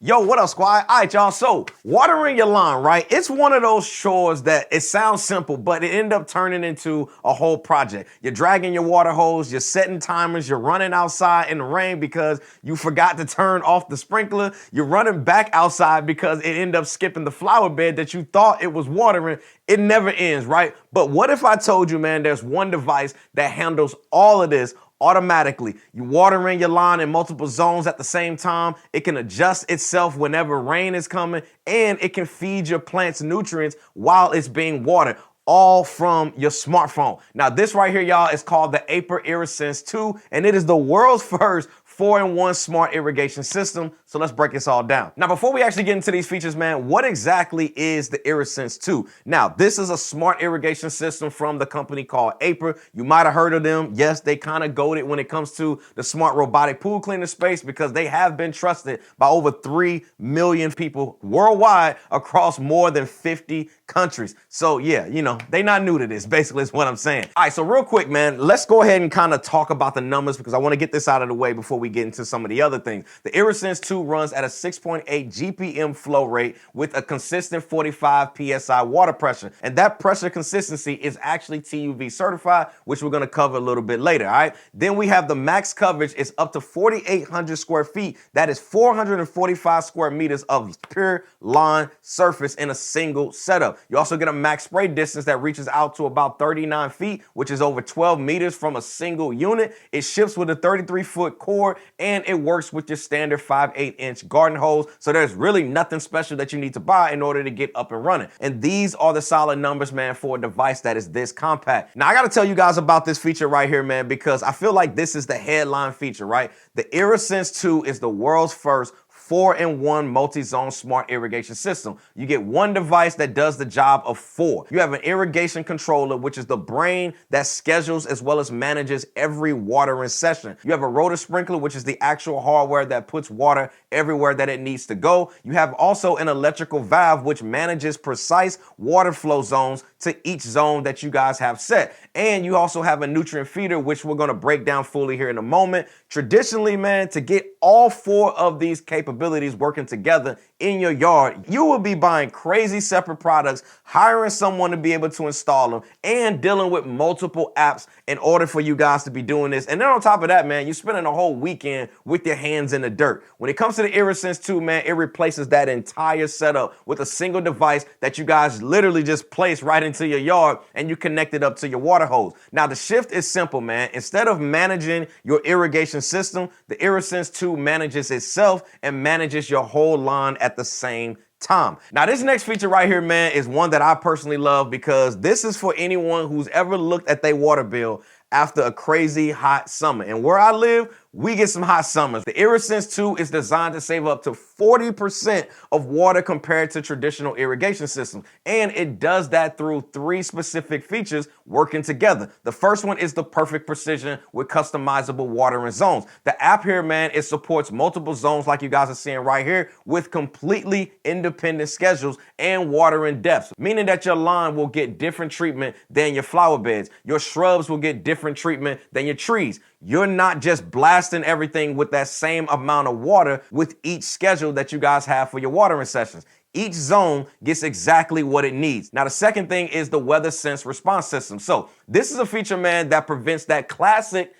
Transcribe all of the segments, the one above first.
Yo, what up, squad? All right, y'all. So, watering your lawn, right? It's one of those chores that it sounds simple, but it end up turning into a whole project. You're dragging your water hose, you're setting timers, you're running outside in the rain because you forgot to turn off the sprinkler. You're running back outside because it ended up skipping the flower bed that you thought it was watering. It never ends, right? But what if I told you, man, there's one device that handles all of this automatically? You watering your lawn in multiple zones at the same time. It can adjust itself whenever rain is coming, and it can feed your plants nutrients while it's being watered, all from your smartphone. Now, this right here, y'all, is called the Aiper IrriSense 2, and it is the world's first 4-in-1 smart irrigation system. So let's break this all down. Now, before we actually get into these features, man, what exactly is the IrriSense 2? Now, this is a smart irrigation system from the company called Aiper. You might have heard of them. Yes, they kind of goated when it comes to the smart robotic pool cleaner space because they have been trusted by over 3 million people worldwide across more than 50 countries. So yeah, you know, they not new to this, basically is what I'm saying. All right, so real quick, man, let's go ahead and kind of talk about the numbers because I want to get this out of the way before we get into some of the other things. The IrriSense 2 runs at a 6.8 GPM flow rate with a consistent 45 PSI water pressure. And that pressure consistency is actually TUV certified, which we're going to cover a little bit later, all right? Then we have the max coverage is up to 4,800 square feet. That is 445 square meters of pure lawn surface in a single setup. You also get a max spray distance that reaches out to about 39 feet, which is over 12 meters from a single unit. It ships with a 33-foot cord, and it works with your standard 5/8-inch garden hose. So there's really nothing special that you need to buy in order to get up and running. And these are the solid numbers, man, for a device that is this compact. Now, I got to tell you guys about this feature right here, man, because I feel like this is the headline feature, right? The IrriSense 2 is the world's first 4-in-1 multi-zone smart irrigation system. You get one device that does the job of 4. You have an irrigation controller, which is the brain that schedules as well as manages every watering session. You have a rotor sprinkler, which is the actual hardware that puts water everywhere that it needs to go. You have also an electrical valve, which manages precise water flow zones to each zone that you guys have set. And you also have a nutrient feeder, which we're going to break down fully here in a moment. Traditionally, man, to get all 4 of these capabilities working together in your yard, you will be buying crazy separate products, hiring someone to be able to install them, and dealing with multiple apps in order for you guys to be doing this. And then on top of that, man, you're spending a whole weekend with your hands in the dirt. When it comes to the IrriSense 2, man, it replaces that entire setup with a single device that you guys literally just place right into your yard and you connect it up to your water hose. Now, the shift is simple, man. Instead of managing your irrigation system, the IrriSense 2 manages itself and manages your whole lawn at the same time. Now, this next feature right here, man, is one that I personally love because this is for anyone who's ever looked at their water bill after a crazy hot summer. And where I live, we get some hot summers. The IrriSense 2 is designed to save up to 40% of water compared to traditional irrigation systems. And it does that through 3 specific features working together. The first one is the perfect precision with customizable watering zones. The app here, man, it supports multiple zones like you guys are seeing right here with completely independent schedules and watering depths, meaning that your lawn will get different treatment than your flower beds. Your shrubs will get different treatment than your trees. You're not just blasting everything with that same amount of water with each schedule that you guys have for your watering sessions. Each zone gets exactly what it needs. Now, the second thing is the weather sense response system. So this is a feature, man, that prevents that classic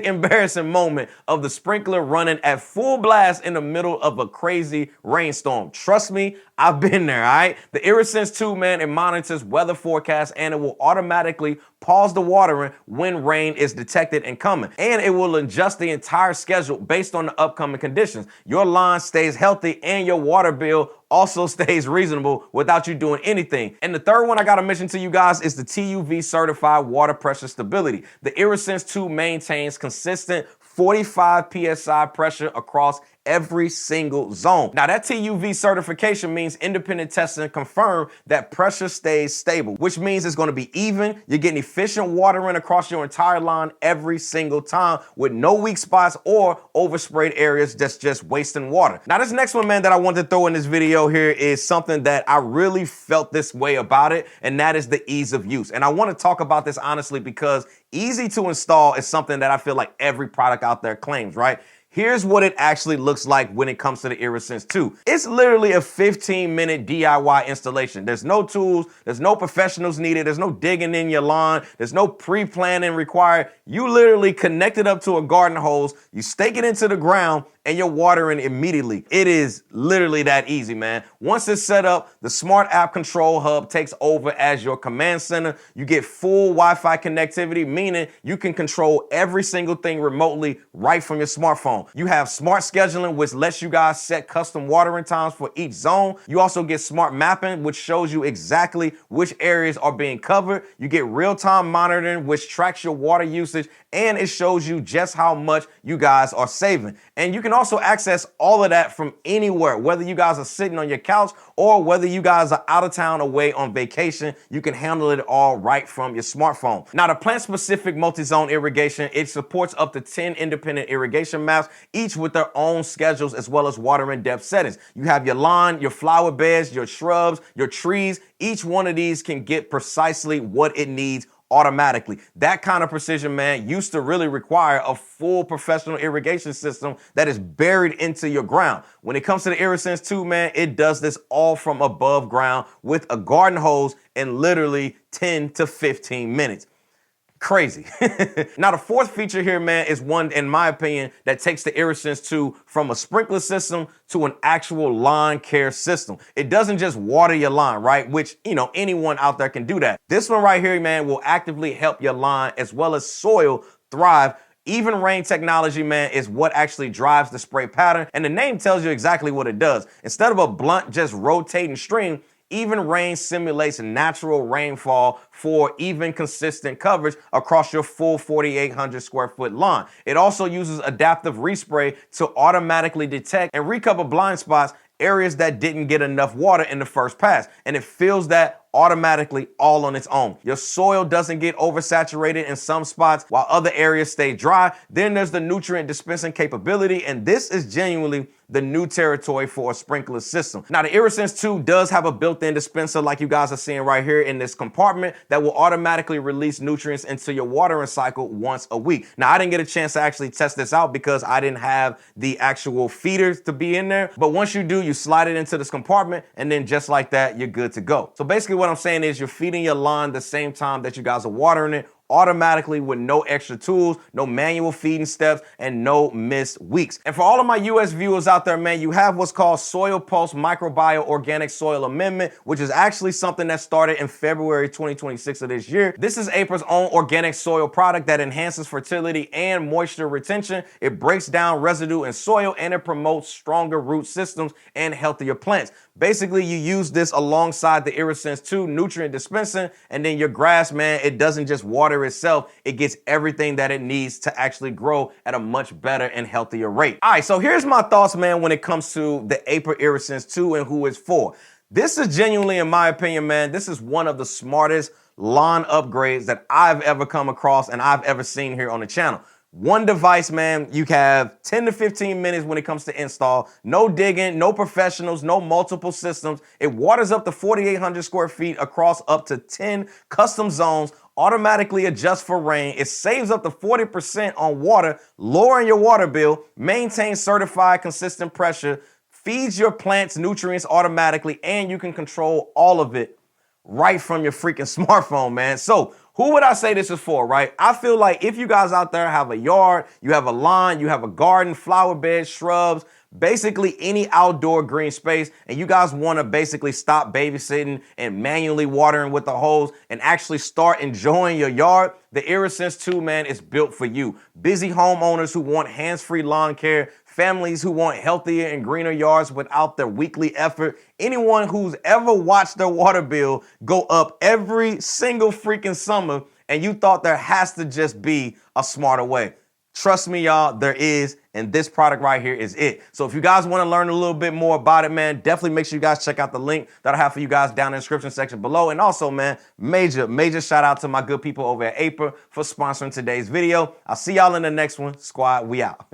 embarrassing moment of the sprinkler running at full blast in the middle of a crazy rainstorm. Trust me, I've been there, all right? The IrriSense 2, man, it monitors weather forecasts and it will automatically pause the watering when rain is detected and coming. And it will adjust the entire schedule based on the upcoming conditions. Your lawn stays healthy and your water bill also stays reasonable without you doing anything. And the third one I gotta mention to you guys is the TUV certified water pressure stability. The IrriSense 2 maintains consistent 45 PSI pressure across every single zone. Now, that TUV certification means independent testing confirmed that pressure stays stable, which means it's going to be even. You're getting efficient watering across your entire lawn every single time with no weak spots or oversprayed areas that's just wasting water. Now, this next one, man, that I want to throw in this video here is something that I really felt this way about it, and that is the ease of use. And I want to talk about this honestly because easy to install is something that I feel like every product out there claims, right? Here's what it actually looks like when it comes to the IrriSense 2. It's literally a 15-minute DIY installation. There's no tools, there's no professionals needed, there's no digging in your lawn, there's no pre-planning required. You literally connect it up to a garden hose, you stake it into the ground, and you're watering immediately. It is literally that easy, man. Once it's set up, the Smart App Control Hub takes over as your command center. You get full Wi-Fi connectivity, meaning you can control every single thing remotely right from your smartphone. You have smart scheduling, which lets you guys set custom watering times for each zone. You also get smart mapping, which shows you exactly which areas are being covered. You get real-time monitoring, which tracks your water usage, and it shows you just how much you guys are saving. And you can also access all of that from anywhere, whether you guys are sitting on your couch or whether you guys are out of town away on vacation. You can handle it all right from your smartphone. Now, the plant-specific multi-zone irrigation, it supports up to 10 independent irrigation maps, each with their own schedules as well as watering depth settings. You have your lawn, your flower beds, your shrubs, your trees. Each one of these can get precisely what it needs automatically. That kind of precision, man, used to really require a full professional irrigation system that is buried into your ground. When it comes to the IrriSense 2, man, it does this all from above ground with a garden hose in literally 10 to 15 minutes. Crazy. Now, the fourth feature here, man, is one, in my opinion, that takes the IrriSense 2 from a sprinkler system to an actual lawn care system. It doesn't just water your lawn, right? Which, anyone out there can do that. This one right here, man, will actively help your lawn as well as soil thrive. Even rain technology, man, is what actually drives the spray pattern. And the name tells you exactly what it does. Instead of a blunt, just rotating stream, even rain simulates natural rainfall for even consistent coverage across your full 4,800 square foot lawn. It also uses adaptive respray to automatically detect and recover blind spots, areas that didn't get enough water in the first pass, and it fills that automatically all on its own. Your soil doesn't get oversaturated in some spots while other areas stay dry. Then there's the nutrient dispensing capability, and this is genuinely the new territory for a sprinkler system. Now, the IrriSense 2 does have a built-in dispenser like you guys are seeing right here in this compartment that will automatically release nutrients into your watering cycle once a week. Now, I didn't get a chance to actually test this out because I didn't have the actual feeders to be in there. But once you do, you slide it into this compartment, and then just like that, you're good to go. So basically what I'm saying is you're feeding your lawn the same time that you guys are watering it, automatically with no extra tools, no manual feeding steps, and no missed weeks. And for all of my US viewers out there, man, you have what's called Soil Pulse Microbiome Organic Soil Amendment, which is actually something that started in February 2026 of this year. This is Aiper's own organic soil product that enhances fertility and moisture retention. It breaks down residue in soil and it promotes stronger root systems and healthier plants. Basically, you use this alongside the IrriSense 2 nutrient dispensing, and then your grass, man, it doesn't just water itself, it gets everything that it needs to actually grow at a much better and healthier rate. All right, so here's my thoughts, man, when it comes to the Aiper IrriSense 2 and who it's for. This is genuinely, in my opinion, man, this is one of the smartest lawn upgrades that I've ever come across and I've ever seen here on the channel. One device, man, you have 10 to 15 minutes when it comes to install. No digging, no professionals, no multiple systems. It waters up to 4,800 square feet across up to 10 custom zones, automatically adjusts for rain. It saves up to 40% on water, lowering your water bill, maintains certified consistent pressure, feeds your plants nutrients automatically, and you can control all of it right from your freaking smartphone, man. So who would I say this is for, right? I feel like if you guys out there have a yard, you have a lawn, you have a garden, flower beds, shrubs, basically any outdoor green space, and you guys want to basically stop babysitting and manually watering with the hose and actually start enjoying your yard, the IrriSense 2, man, is built for you. Busy homeowners who want hands-free lawn care, families who want healthier and greener yards without their weekly effort, anyone who's ever watched their water bill go up every single freaking summer and you thought there has to just be a smarter way. Trust me, y'all, there is, and this product right here is it. So if you guys want to learn a little bit more about it, man, definitely make sure you guys check out the link that I have for you guys down in the description section below. And also, man, major shout out to my good people over at Aiper for sponsoring today's video. I'll see y'all in the next one. Squad, we out.